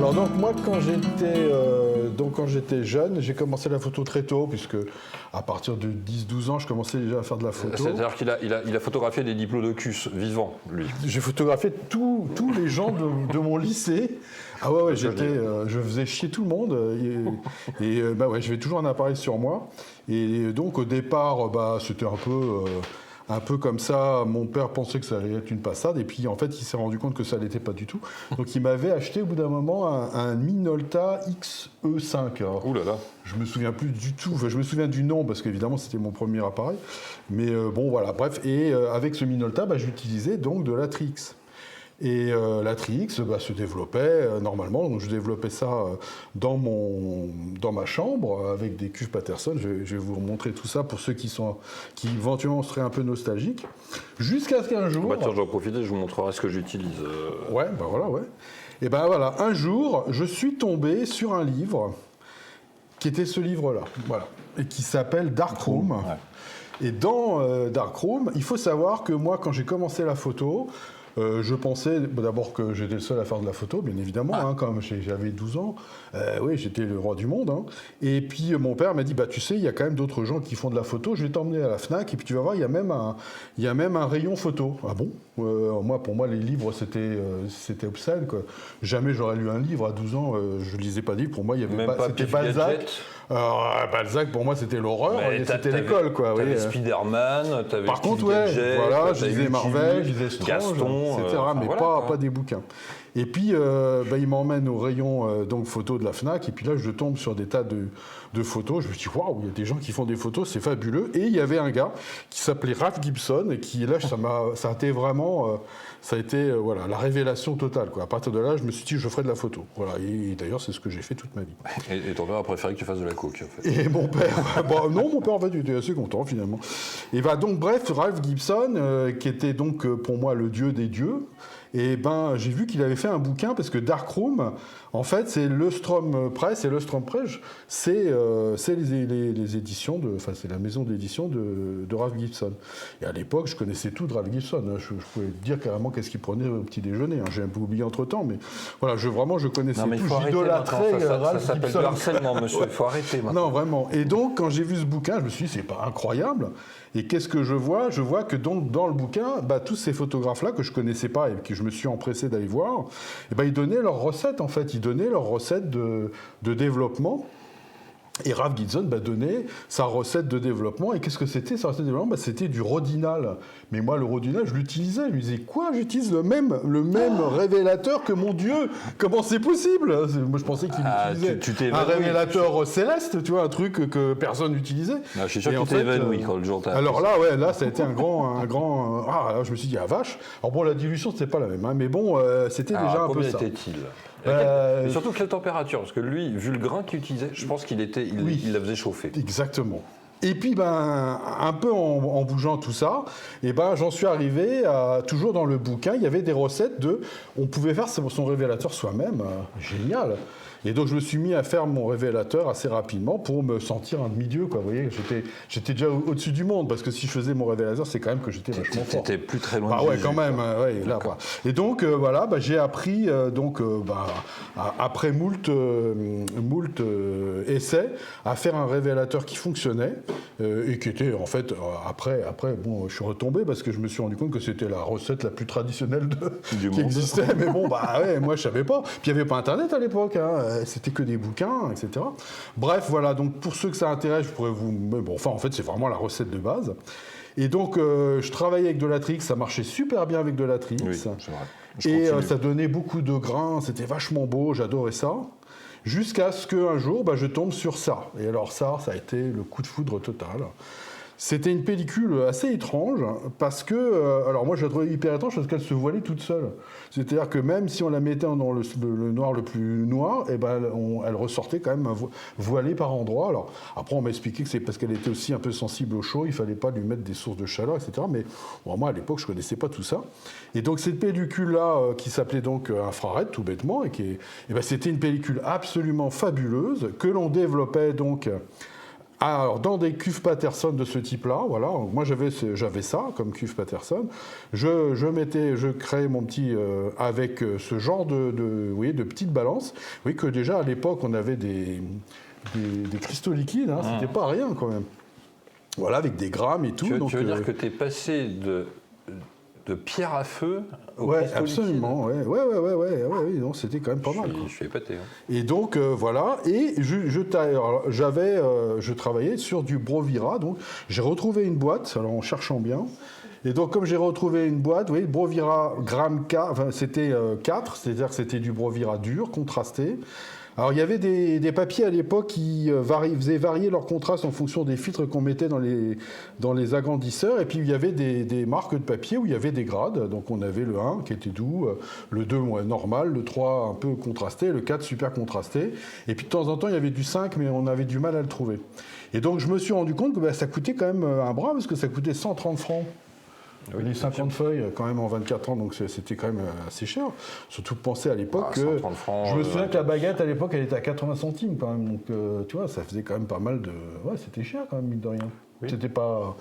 Alors donc moi quand j'étais jeune, j'ai commencé la photo très tôt puisque à partir de 10-12 ans, je commençais déjà à faire de la photo. C'est-à-dire qu'il a photographié des diplodocus vivants, lui. J'ai photographié tous les gens de mon lycée. Ah ouais, je faisais chier tout le monde bah ouais, j'avais toujours un appareil sur moi. Et donc au départ, c'était un peu comme ça. Mon père pensait que ça allait être une passade et puis en fait il s'est rendu compte que ça l'était pas du tout. Donc il m'avait acheté au bout d'un moment un Minolta XE5. Alors, ouh là là. je me souviens plus du tout, enfin, je me souviens du nom parce qu'évidemment c'était mon premier appareil. Mais bon voilà, bref. Et avec ce Minolta, j'utilisais donc de la Trix. Et la Trix se développait normalement, donc je développais ça dans ma chambre avec des cuves Patterson. Je vais vous montrer tout ça pour ceux qui éventuellement seraient un peu nostalgiques. Jusqu'à ce qu'un jour... tiens, j'en profite et je vous montrerai ce que j'utilise. Ouais. Et voilà, un jour, je suis tombé sur un livre qui était ce livre-là, voilà, et qui s'appelle Darkroom. Ouais. Et dans Darkroom, il faut savoir que moi, quand j'ai commencé la photo... je pensais d'abord que j'étais le seul à faire de la photo, bien évidemment, comme j'avais 12 ans. Oui, j'étais le roi du monde. Et puis mon père m'a dit, tu sais, il y a quand même d'autres gens qui font de la photo, je vais t'emmener à la Fnac et puis tu vas voir, il y a même un rayon photo. Ah bon ? Pour moi, les livres, c'était obscène, quoi. Jamais j'aurais lu un livre à 12 ans, je lisais pas de livre. Pour moi, il y avait c'était Balzac. Balzac, pour moi, c'était l'horreur, c'était l'école, quoi. T'avais Spider-Man, t'avais Par contre, Gadget, voilà, je lisais Marvel, je lisais Strange, Gaston, etc., mais pas des bouquins. Et puis, il m'emmène au rayon donc photos de la Fnac, et puis là, je tombe sur des tas de photos. Je me dis, waouh, il y a des gens qui font des photos, c'est fabuleux. Et il y avait un gars qui s'appelait Ralph Gibson, et qui, là, ça a été vraiment, la révélation totale, quoi. À partir de là, je me suis dit, je ferai de la photo. Voilà, et d'ailleurs, c'est ce que j'ai fait toute ma vie. Et ton père a préféré que tu fasses de la coke, en fait. Et mon père, mon père, en fait, il était assez content, finalement. Et donc, bref, Ralph Gibson, qui était donc, pour moi, le dieu des dieux, et j'ai vu qu'il avait fait un bouquin parce que Darkroom, en fait, c'est Leuchtturm Press, et Leuchtturm Press, c'est les éditions c'est la maison d'édition de Ralph Gibson. Et à l'époque, je connaissais tout de Ralph Gibson. Je pouvais dire carrément qu'est-ce qu'il prenait au petit déjeuner. J'ai un peu oublié entre temps, mais voilà, je connaissais tout. J'idolâtrais Ralph Gibson. Ça s'appelle du harcèlement, monsieur. Il faut arrêter maintenant. Non, vraiment. Et donc, quand j'ai vu ce bouquin, je me suis dit, c'est pas incroyable. Et qu'est-ce que je vois ? Je vois que donc, dans le bouquin, tous ces photographes-là que je connaissais pas et que je me suis empressé d'aller voir, ils donnaient leurs recettes, en fait. Ils donnaient leurs recettes de développement. Et Ralph Gibson donnait sa recette de développement. Et qu'est-ce que c'était, sa recette de développement ? C'était du Rodinal. Mais moi, le Rodinal, je l'utilisais. Je lui disais, quoi ? J'utilise le même révélateur que mon Dieu. Comment c'est possible ? Moi, je pensais qu'il utilisait un révélateur céleste, tu vois, un truc que personne n'utilisait. Je suis sûr que tu t'es évanoui quand le jour t'as... Alors là, ça a été un grand... là, je me suis dit, ah vache. Alors bon, la dilution, c'était pas la même. Mais bon, c'était déjà un peu ça. Combien était-il ? Et surtout quelle température, parce que lui, vu le grain qu'il utilisait, je pense qu'il la faisait chauffer. Exactement. Et puis, un peu en bougeant tout ça, j'en suis arrivé à, toujours dans le bouquin, il y avait des recettes on pouvait faire son révélateur soi-même. Génial. Et donc, je me suis mis à faire mon révélateur assez rapidement pour me sentir un demi-dieu, quoi. Vous voyez, j'étais déjà au-dessus du monde, parce que si je faisais mon révélateur, c'est quand même que j'étais vachement fort. T'étais plus très loin de Jésus, quand même. Là, quoi. Et donc, j'ai appris, après moult essais, à faire un révélateur qui fonctionnait, et qui était, en fait, après, je suis retombé, parce que je me suis rendu compte que c'était la recette la plus traditionnelle qui existait. Mais bon, moi, je savais pas. Puis, il n'y avait pas Internet à l'époque, c'était que des bouquins, etc. Bref, voilà, donc pour ceux que ça intéresse, je pourrais en fait, c'est vraiment la recette de base. Et donc, je travaillais avec de la Trix, ça marchait super bien avec de la Trix. Oui, c'est vrai. Et ça donnait beaucoup de grains, c'était vachement beau, j'adorais ça. Jusqu'à ce qu'un jour, je tombe sur ça. Et alors ça a été le coup de foudre total. C'était une pellicule assez étrange parce que, alors moi je la trouvais hyper étrange parce qu'elle se voilait toute seule. C'est-à-dire que même si on la mettait dans le noir le plus noir, elle ressortait quand même voilée par endroits. Alors après on m'a expliqué que c'est parce qu'elle était aussi un peu sensible au chaud, il fallait pas lui mettre des sources de chaleur, etc. Mais moi à l'époque je connaissais pas tout ça. Et donc cette pellicule-là qui s'appelait donc infrared tout bêtement, c'était une pellicule absolument fabuleuse que l'on développait donc Alors, dans des cuves Patterson de ce type-là, voilà, moi j'avais ça comme cuve Patterson. Je créais mon petit avec ce genre de petites balances. Oui, que déjà à l'époque on avait des cristaux liquides, hein, c'était pas rien quand même. Voilà, avec des grammes et tout. Tu veux dire que tu es passé de pierre à feu au cristaux absolument, liquides. Ouais, non, c'était quand même pas mal. Je suis épaté. Hein. Et donc voilà, et je travaillais sur du Brovira, donc j'ai retrouvé une boîte, alors en cherchant bien. Et donc comme j'ai retrouvé une boîte, oui, Brovira gramme 4, enfin c'était 4, c'est-à-dire que c'était du Brovira dur, contrasté. Alors il y avait des papiers à l'époque qui faisaient varier leur contraste en fonction des filtres qu'on mettait dans les agrandisseurs. Et puis il y avait des marques de papier où il y avait des grades. Donc on avait le 1 qui était doux, le 2 normal, le 3 un peu contrasté, le 4 super contrasté. Et puis de temps en temps il y avait du 5 mais on avait du mal à le trouver. Et donc je me suis rendu compte que ça coûtait quand même un bras parce que ça coûtait 130 francs. Oui, les 50 feuilles quand même en 24 ans, donc c'était quand même assez cher. Surtout penser à l'époque que... francs, je me souviens que la baguette à l'époque elle était à 80 centimes quand même, donc tu vois, ça faisait quand même pas mal de... Ouais, c'était cher quand même, mine de rien. Oui. C'était pas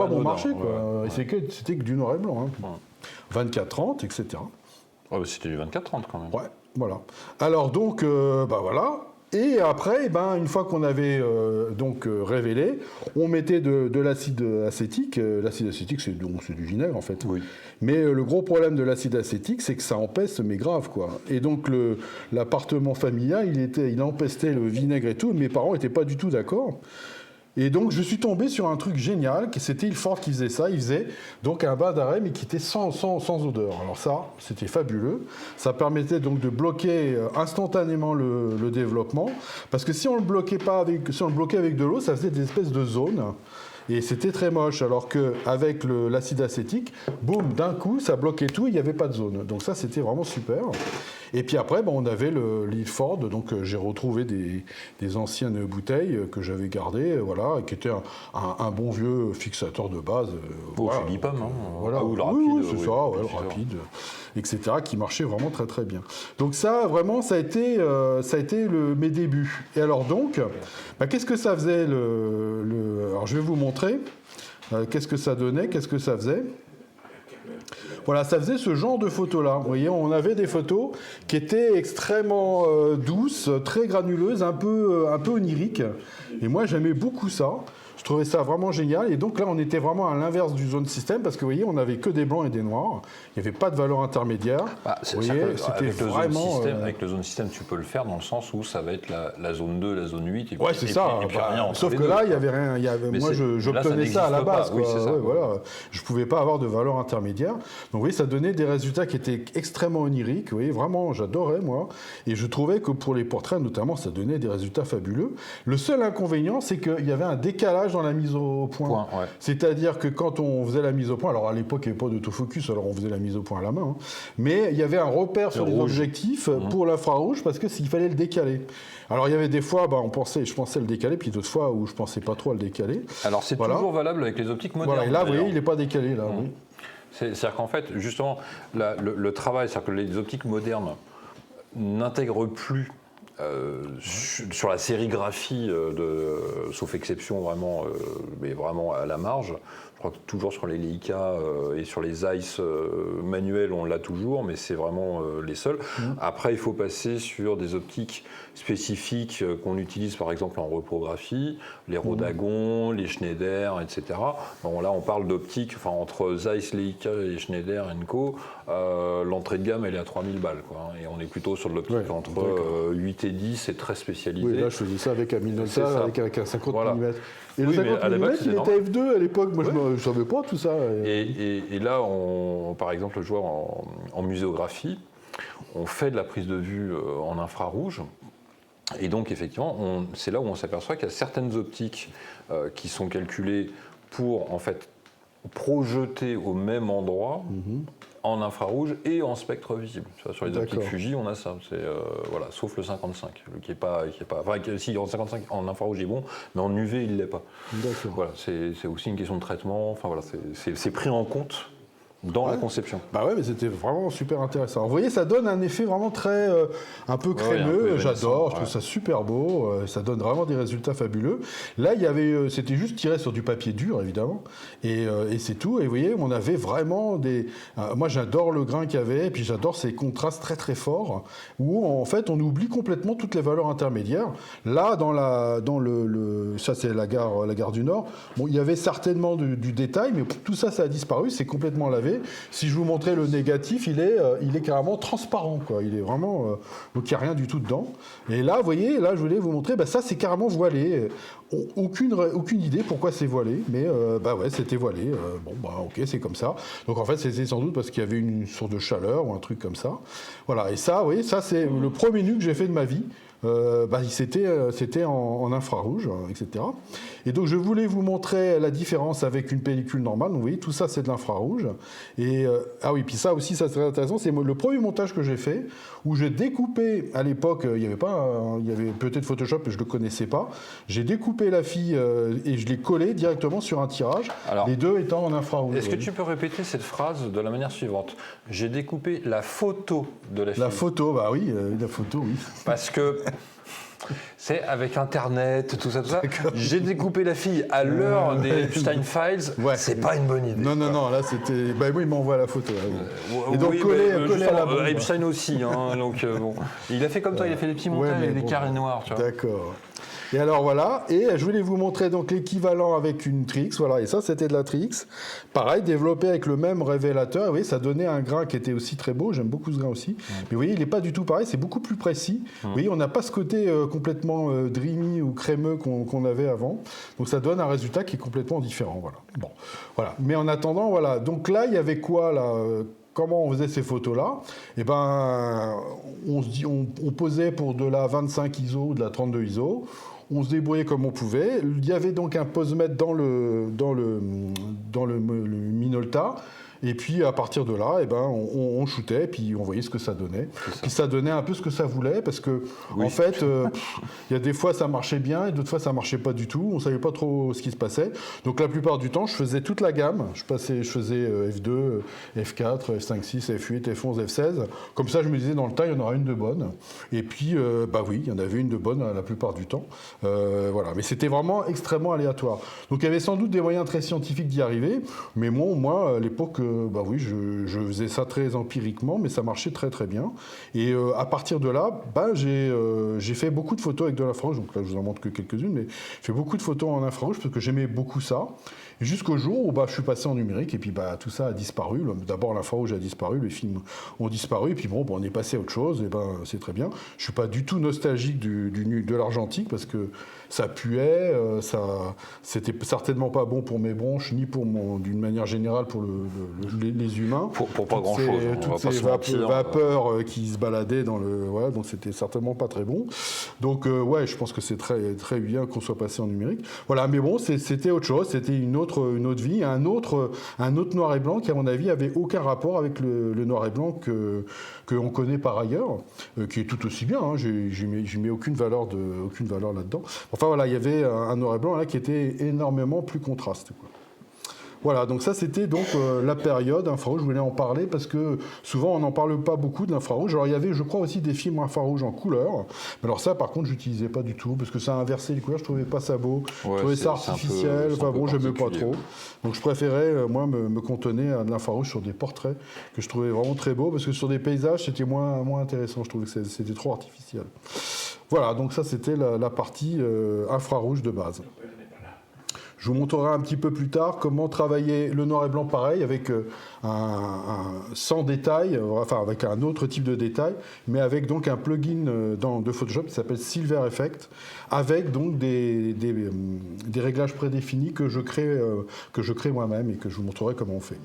bon marché, quoi. Ouais. C'était que du noir et blanc. Hein. Ouais. 24-30, etc. C'était du 24-30 quand même. Ouais, voilà. Alors donc, voilà... Et après, une fois qu'on avait révélé, on mettait de l'acide acétique. L'acide acétique, c'est du vinaigre en fait. Oui. Mais le gros problème de l'acide acétique, c'est que ça empeste, mais grave quoi. Et donc l'appartement familial, il empestait le vinaigre et tout. Mes parents n'étaient pas du tout d'accord. Et donc je suis tombé sur un truc génial, c'était Ilford qui faisait ça. Il faisait donc un bain d'arrêt mais qui était sans odeur. Alors ça, c'était fabuleux. Ça permettait donc de bloquer instantanément le développement, parce que si on le bloquait avec de l'eau, ça faisait des espèces de zones. Et c'était très moche, alors qu'avec l'acide acétique, boum, d'un coup, ça bloquait tout, il n'y avait pas de zone. Donc ça, c'était vraiment super. Et puis après, on avait l'Ilford, donc j'ai retrouvé des anciennes bouteilles que j'avais gardées, voilà, qui étaient un bon vieux fixateur de base. Voilà, Philippum, hein. Voilà. Ou le rapide. Oui, c'est ça, le rapide, etc., qui marchait vraiment très très bien. Donc ça, vraiment, ça a été mes débuts. Et alors donc, qu'est-ce que ça faisait alors je vais vous montrer qu'est-ce que ça donnait, qu'est-ce que ça faisait. Voilà, ça faisait ce genre de photos-là. Vous voyez, on avait des photos qui étaient extrêmement douces, très granuleuses, un peu oniriques. Et moi, j'aimais beaucoup ça. Je trouvais ça vraiment génial. Et donc là, on était vraiment à l'inverse du zone système parce que vous voyez, on n'avait que des blancs et des noirs. Il n'y avait pas de valeur intermédiaire. Vous voyez, c'était vraiment... Avec le zone système, tu peux le faire dans le sens où ça va être la zone 2, la zone 8. Ouais, c'est ça. Sauf que là, il n'y avait rien. Moi, j'obtenais ça à la base. Oui, c'est ça. Voilà. Je ne pouvais pas avoir de valeur intermédiaire. Donc, vous voyez, ça donnait des résultats qui étaient extrêmement oniriques. Vous voyez, vraiment, j'adorais, moi. Et je trouvais que pour les portraits, notamment, ça donnait des résultats fabuleux. Le seul inconvénient, c'est qu'il y avait un décalage dans la mise au point. Ouais. C'est-à-dire que quand on faisait la mise au point, alors à l'époque, il n'y avait pas d'autofocus, alors on faisait la mise au point à la main, hein, mais il y avait un repère sur les objectifs pour l'infrarouge parce qu'il fallait le décaler. Alors il y avait des fois, je pensais le décaler, puis d'autres fois où je pensais pas trop à le décaler. Alors c'est toujours valable avec les optiques modernes. Voilà, et là, vous voyez, il n'est pas décalé, là. Oui. C'est-à-dire qu'en fait, justement, le travail, c'est-à-dire que les optiques modernes n'intègrent plus sur la sérigraphie, sauf exception vraiment, mais vraiment à la marge. Je crois que toujours sur les Leica et sur les Zeiss manuels, on l'a toujours, mais c'est vraiment les seuls. Après, il faut passer sur des optiques spécifiques qu'on utilise par exemple en reprographie, les Rodagon, les Schneider, etc. Bon, là, on parle d'optiques, entre Zeiss, Leica et Schneider & Co. L'entrée de gamme, elle est à 3000 balles, quoi, et on est plutôt sur de l'optique entre 8 et 10, c'est très spécialisé. Oui, là, je faisais ça avec un Minolta, avec un 50 mm. Et le 50 mm, il était F2 à l'époque, moi je ne savais pas tout ça. Et là, par exemple, le joueur en muséographie, on fait de la prise de vue en infrarouge. Et donc, effectivement, c'est là où on s'aperçoit qu'il y a certaines optiques qui sont calculées pour, en fait, projeter au même endroit en infrarouge et en spectre visible. Tu vois, sur les optiques Fuji, on a ça. Voilà, sauf le 55, qui est pas. Si en 55 en infrarouge il est bon, mais en UV il l'est pas. Voilà, c'est aussi une question de traitement. Enfin voilà, c'est pris en compte dans la conception. Bah ouais, mais c'était vraiment super intéressant. Vous voyez, ça donne un effet vraiment très un peu crémeux. J'adore, je trouve ça super beau. Ça donne vraiment des résultats fabuleux. Là, il y avait, c'était juste tiré sur du papier dur, évidemment, et c'est tout. Et vous voyez, on avait vraiment des. Moi, j'adore le grain qu'il y avait, et puis j'adore ces contrastes très très forts où en fait on oublie complètement toutes les valeurs intermédiaires. Là, dans le ça c'est la gare du Nord. Bon, il y avait certainement du détail, mais tout ça, ça a disparu. C'est complètement lavé. Si je vous montrais le négatif, il est carrément transparent, quoi. Il est vraiment donc il n'y a rien du tout dedans. Et là, vous voyez, là, je voulais vous montrer, ça c'est carrément voilé. Aucune idée pourquoi c'est voilé, mais ouais, c'était voilé. Ok, c'est comme ça. Donc en fait, c'était sans doute parce qu'il y avait une source de chaleur ou un truc comme ça. Voilà. Et ça, vous voyez, ça c'est le premier nu que j'ai fait de ma vie. C'était en infrarouge, etc. Et donc je voulais vous montrer la différence avec une pellicule normale. Donc, vous voyez, tout ça c'est de l'infrarouge. Et puis ça aussi, ça c'est très intéressant. C'est le premier montage que j'ai fait où j'ai découpé. À l'époque, il y avait peut-être Photoshop, mais je le connaissais pas. J'ai découpé la fille et je l'ai collée directement sur un tirage. Alors, les deux étant en infrarouge. Est-ce que tu peux répéter cette phrase de la manière suivante? J'ai découpé la photo de la fille. La photo, bah oui, la photo, oui. Parce que c'est avec Internet, tout ça. J'ai découpé la fille à l'heure des Epstein Files. Ouais. C'est pas une bonne idée. Non, là c'était. Bah oui, il m'envoie la photo. Et donc collé à la bombe. Epstein aussi. Donc bon, il a fait comme toi, il a fait des petits montages avec des carrés noirs. Tu vois. D'accord. Et alors voilà, et je voulais vous montrer donc l'équivalent avec une Trix, voilà, et ça c'était de la Trix. Pareil, développé avec le même révélateur, vous voyez, ça donnait un grain qui était aussi très beau, j'aime beaucoup ce grain aussi. Mais vous voyez, il n'est pas du tout pareil, c'est beaucoup plus précis. Vous voyez, on n'a pas ce côté complètement dreamy ou crémeux qu'on avait avant. Donc ça donne un résultat qui est complètement différent, voilà. Bon, voilà. Mais en attendant, voilà, donc là, il y avait quoi là comment on faisait ces photos-là? Eh ben, on posait pour de la 25 ISO ou de la 32 ISO. On se débrouillait comme on pouvait. Il y avait donc un posemètre dans le Minolta. Et puis à partir de là, on shootait, puis on voyait ce que ça donnait. Puis ça donnait un peu ce que ça voulait, parce que en fait, il y a des fois ça marchait bien, et d'autres fois ça marchait pas du tout. On savait pas trop ce qui se passait. Donc la plupart du temps, je faisais toute la gamme. Je faisais F2, F4, F5, 6, F8, F11, F16. Comme ça, je me disais dans le tas, il y en aura une de bonne. Et puis, oui, il y en avait une de bonne la plupart du temps. Voilà. Mais c'était vraiment extrêmement aléatoire. Donc il y avait sans doute des moyens très scientifiques d'y arriver. Mais moi, à l'époque, oui, je faisais ça très empiriquement, mais ça marchait très très bien. Et à partir de là, j'ai fait beaucoup de photos avec de l'infrarouge. Donc là, je vous en montre que quelques-unes, mais j'ai fait beaucoup de photos en infrarouge parce que j'aimais beaucoup ça. Et jusqu'au jour où je suis passé en numérique et puis tout ça a disparu. D'abord, l'infrarouge a disparu, les films ont disparu, et puis on est passé à autre chose. Et c'est très bien. Je suis pas du tout nostalgique de l'argentique parce que ça puait, c'était certainement pas bon pour mes bronches ni d'une manière générale pour les humains. Pour pas grand chose. Toutes ces vapeurs qui se baladaient dans donc c'était certainement pas très bon. Donc je pense que c'est très très bien qu'on soit passé en numérique. Voilà, mais bon, c'était autre chose, c'était une autre vie, un autre noir et blanc qui à mon avis avait aucun rapport avec le noir et blanc qu'on connaît par ailleurs, qui est tout aussi bien. Hein, j'y mets aucune valeur là-dedans. Enfin voilà, il y avait un noir et blanc là qui était énormément plus contraste, quoi. Voilà, donc ça c'était donc la période infrarouge. Je voulais en parler parce que souvent on n'en parle pas beaucoup de l'infrarouge. Alors il y avait, je crois, aussi des films infrarouges en couleur. Mais alors ça, par contre, j'utilisais pas du tout parce que ça inversait les couleurs. Je trouvais pas ça beau. Je trouvais ça artificiel. J'aimais pas trop. Donc je préférais moi me cantonner à de l'infrarouge sur des portraits que je trouvais vraiment très beaux parce que sur des paysages c'était moins intéressant. Je trouvais que c'était trop artificiel. Voilà, donc ça c'était la partie infrarouge de base. Je vous montrerai un petit peu plus tard comment travailler le noir et blanc pareil, avec sans détail, enfin avec un autre type de détail, mais avec donc un plugin de Photoshop qui s'appelle Silver Effect, avec donc des réglages prédéfinis que je crée moi-même et que je vous montrerai comment on fait.